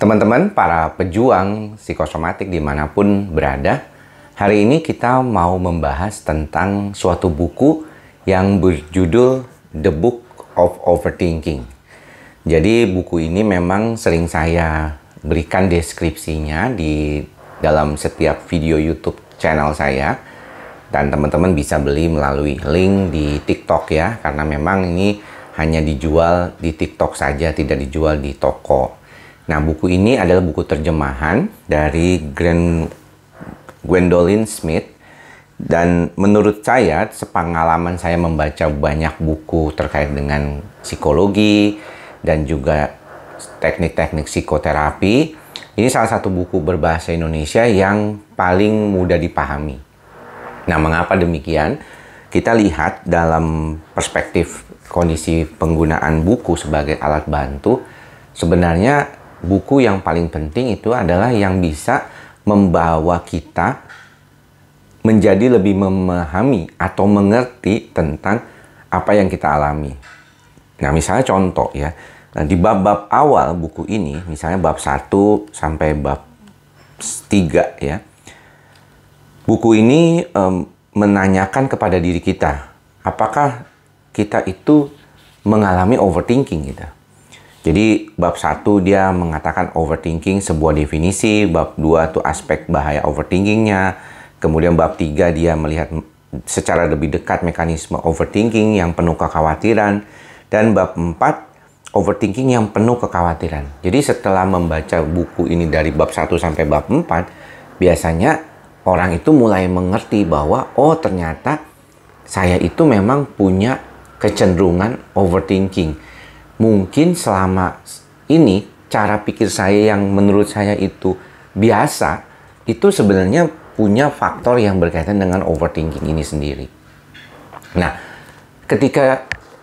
Teman-teman, para pejuang psikosomatik dimanapun berada, hari ini kita mau membahas tentang suatu buku yang berjudul The Book of Overthinking. Jadi buku ini memang sering saya berikan deskripsinya di dalam setiap video YouTube channel saya. Dan teman-teman bisa beli melalui link di TikTok ya, karena memang ini hanya dijual di TikTok saja, tidak dijual di toko. Nah, buku ini adalah buku terjemahan dari Gwendolyn Smith. Dan menurut saya, sepengalaman saya membaca banyak buku terkait dengan psikologi dan juga teknik-teknik psikoterapi, ini salah satu buku berbahasa Indonesia yang paling mudah dipahami. Nah, mengapa demikian? Kita lihat dalam perspektif kondisi penggunaan buku sebagai alat bantu. Sebenarnya buku yang paling penting itu adalah yang bisa membawa kita menjadi lebih memahami atau mengerti tentang apa yang kita alami. Nah, misalnya contoh ya. Nah, di bab-bab awal buku ini, misalnya bab 1 sampai bab 3 ya. Buku ini menanyakan kepada diri kita, apakah kita itu mengalami overthinking gitu. Jadi bab 1 dia mengatakan overthinking sebuah definisi, bab 2 itu aspek bahaya overthinkingnya, kemudian bab 3 dia melihat secara lebih dekat mekanisme overthinking yang penuh kekhawatiran, dan bab 4 overthinking yang penuh kekhawatiran. Jadi setelah membaca buku ini dari bab 1 sampai bab 4, biasanya orang itu mulai mengerti bahwa oh ternyata saya itu memang punya kecenderungan overthinking. Mungkin selama ini cara pikir saya yang menurut saya itu biasa, itu sebenarnya punya faktor yang berkaitan dengan overthinking ini sendiri. Nah,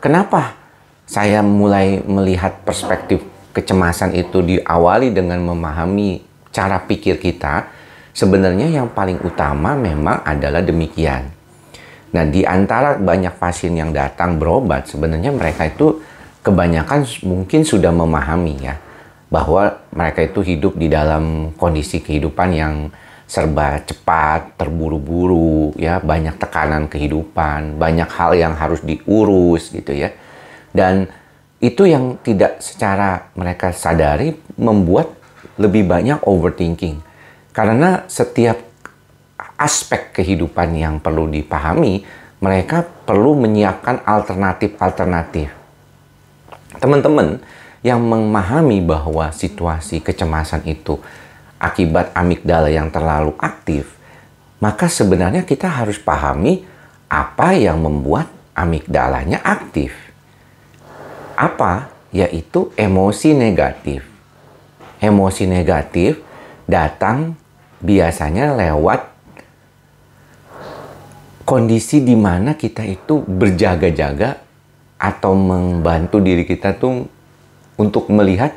kenapa saya mulai melihat perspektif kecemasan itu diawali dengan memahami cara pikir kita? Sebenarnya yang paling utama memang adalah demikian. Nah, di antara banyak pasien yang datang berobat, sebenarnya mereka itu kebanyakan mungkin sudah memahami ya, bahwa mereka itu hidup di dalam kondisi kehidupan yang serba cepat, terburu-buru ya, banyak tekanan kehidupan, banyak hal yang harus diurus gitu ya. Dan itu yang tidak secara mereka sadari membuat lebih banyak overthinking. Karena setiap aspek kehidupan yang perlu dipahami, mereka perlu menyiapkan alternatif-alternatif. Teman-teman yang memahami bahwa situasi kecemasan itu akibat amigdala yang terlalu aktif, maka sebenarnya kita harus pahami apa yang membuat amigdalanya aktif. Apa? Yaitu emosi negatif. Emosi negatif datang biasanya lewat kondisi di mana kita itu berjaga-jaga atau membantu diri kita tuh untuk melihat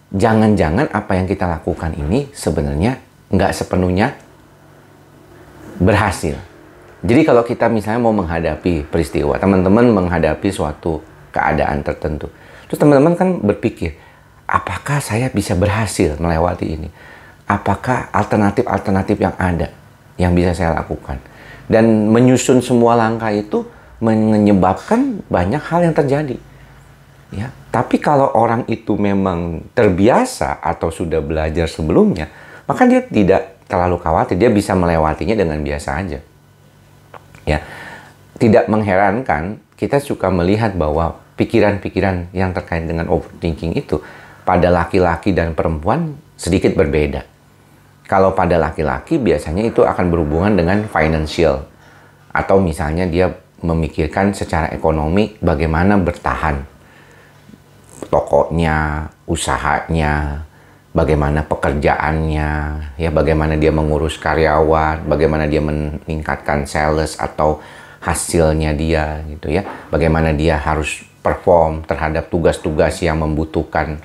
jangan-jangan apa yang kita lakukan ini sebenarnya nggak sepenuhnya berhasil. Jadi kalau kita misalnya mau menghadapi peristiwa, teman-teman menghadapi suatu keadaan tertentu, terus teman-teman kan berpikir, apakah saya bisa berhasil melewati ini? Apakah alternatif-alternatif yang ada yang bisa saya lakukan? Dan menyusun semua langkah itu menyebabkan banyak hal yang terjadi. Ya, tapi kalau orang itu memang terbiasa atau sudah belajar sebelumnya, maka dia tidak terlalu khawatir, dia bisa melewatinya dengan biasa aja. Ya, tidak mengherankan kita suka melihat bahwa pikiran-pikiran yang terkait dengan overthinking itu pada laki-laki dan perempuan sedikit berbeda. Kalau pada laki-laki biasanya itu akan berhubungan dengan financial. Atau misalnya dia memikirkan secara ekonomi bagaimana bertahan. Tokonya, usahanya, bagaimana pekerjaannya, ya bagaimana dia mengurus karyawan, bagaimana dia meningkatkan sales atau hasilnya dia gitu ya. Bagaimana dia harus perform terhadap tugas-tugas yang membutuhkan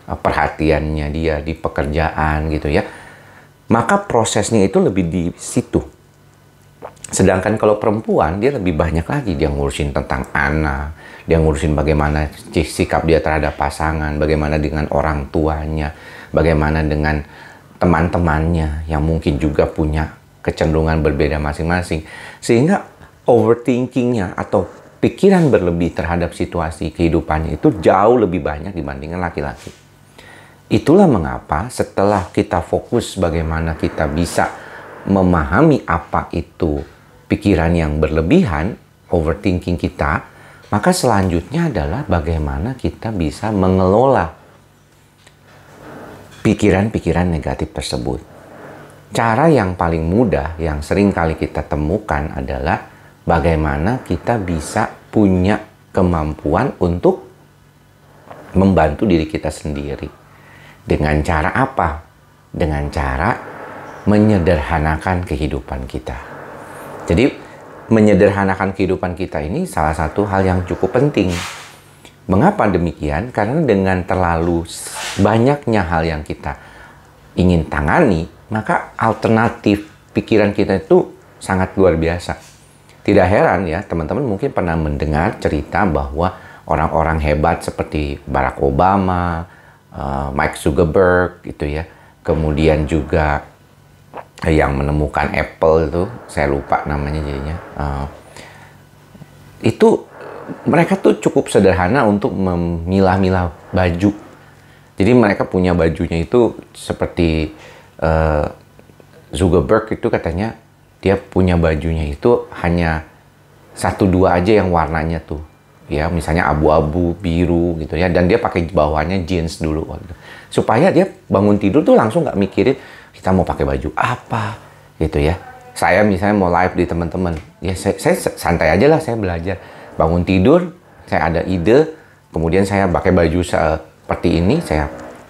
perhatiannya dia di pekerjaan gitu ya. Maka prosesnya itu lebih di situ. Sedangkan kalau perempuan, dia lebih banyak lagi. Dia ngurusin tentang anak, dia ngurusin bagaimana sikap dia terhadap pasangan, bagaimana dengan orang tuanya, bagaimana dengan teman-temannya yang mungkin juga punya kecenderungan berbeda masing-masing. Sehingga overthinkingnya atau pikiran berlebih terhadap situasi kehidupannya itu jauh lebih banyak dibandingkan laki-laki. Itulah mengapa setelah kita fokus bagaimana kita bisa memahami apa itu pikiran yang berlebihan, overthinking kita, maka selanjutnya adalah bagaimana kita bisa mengelola pikiran-pikiran negatif tersebut. Cara yang paling mudah yang sering kali kita temukan adalah bagaimana kita bisa punya kemampuan untuk membantu diri kita sendiri. Dengan cara apa? Dengan cara menyederhanakan kehidupan kita. Jadi, menyederhanakan kehidupan kita ini salah satu hal yang cukup penting. Mengapa demikian? Karena dengan terlalu banyaknya hal yang kita ingin tangani, maka alternatif pikiran kita itu sangat luar biasa. Tidak heran ya, teman-teman mungkin pernah mendengar cerita bahwa orang-orang hebat seperti Barack Obama, Mark Zuckerberg gitu ya, kemudian juga yang menemukan Apple itu, saya lupa namanya jadinya, itu mereka tuh cukup sederhana untuk memilah-milah baju. Jadi mereka punya bajunya itu seperti Zuckerberg itu katanya dia punya bajunya itu hanya 1-2 aja yang warnanya tuh. Ya, misalnya abu-abu, biru gitu ya. Dan dia pakai bawahnya jeans dulu. Supaya dia bangun tidur tuh langsung nggak mikirin kita mau pakai baju apa gitu ya. Saya misalnya mau live di teman-teman. Ya saya santai aja lah, saya belajar. Bangun tidur, saya ada ide, kemudian saya pakai baju seperti ini,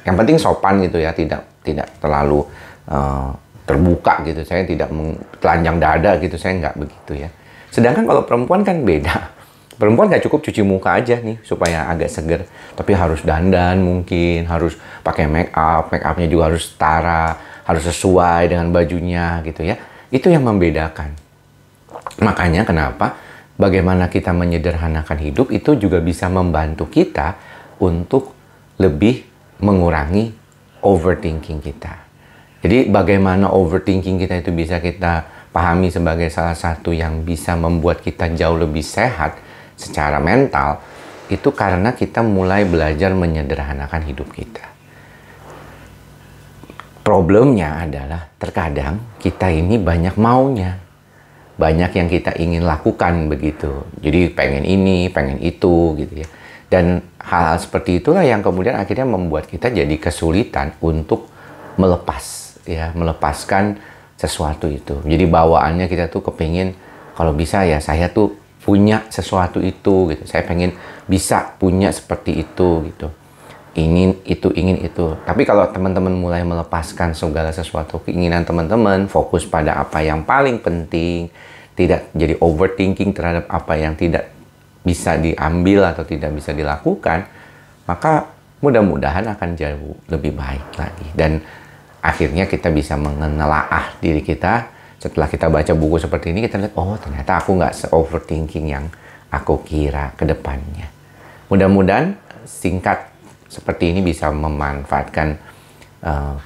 yang penting sopan gitu ya, tidak terlalu terbuka gitu, saya tidak telanjang dada gitu, saya nggak begitu ya. Sedangkan kalau perempuan kan beda, perempuan nggak cukup cuci muka aja nih supaya agak seger, tapi harus dandan mungkin, harus pakai make upnya juga harus setara, harus sesuai dengan bajunya gitu ya. Itu yang membedakan. Makanya kenapa bagaimana kita menyederhanakan hidup itu juga bisa membantu kita untuk lebih mengurangi overthinking kita. Jadi bagaimana overthinking kita itu bisa kita pahami sebagai salah satu yang bisa membuat kita jauh lebih sehat secara mental, itu karena kita mulai belajar menyederhanakan hidup kita. Problemnya adalah terkadang kita ini banyak maunya. Banyak yang kita ingin lakukan begitu. Jadi pengen ini, pengen itu gitu ya. Dan hal-hal seperti itulah yang kemudian akhirnya membuat kita jadi kesulitan untuk melepaskan sesuatu itu. Jadi bawaannya kita tuh kepingin kalau bisa ya saya tuh punya sesuatu itu gitu. Saya pengen bisa punya seperti itu gitu. Ingin itu. Tapi kalau teman-teman mulai melepaskan segala sesuatu keinginan teman-teman, fokus pada apa yang paling penting, tidak jadi overthinking terhadap apa yang tidak bisa diambil atau tidak bisa dilakukan, maka mudah-mudahan akan jauh lebih baik lagi. Dan akhirnya kita bisa menelaah diri kita. Setelah kita baca buku seperti ini, kita lihat, oh ternyata aku nggak se-overthinking yang aku kira ke depannya. Mudah-mudahan singkat seperti ini bisa memanfaatkan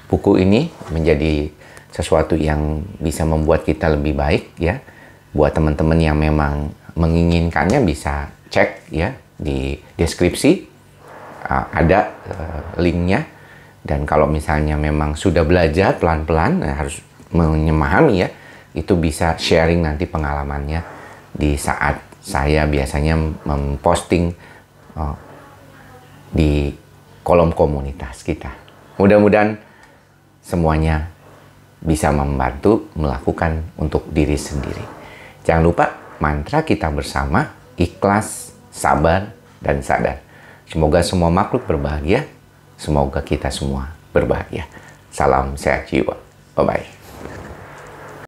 buku ini menjadi sesuatu yang bisa membuat kita lebih baik ya. Buat teman-teman yang memang menginginkannya bisa cek ya di deskripsi, ada linknya. Dan kalau misalnya memang sudah belajar pelan-pelan, harus memahami ya, itu bisa sharing nanti pengalamannya di saat saya biasanya memposting di kolom komunitas kita. Mudah-mudahan semuanya bisa membantu melakukan untuk diri sendiri. Jangan lupa mantra kita bersama, ikhlas, sabar, dan sadar. Semoga semua makhluk berbahagia. Semoga kita semua berbahagia. Salam sehat jiwa. Bye-bye.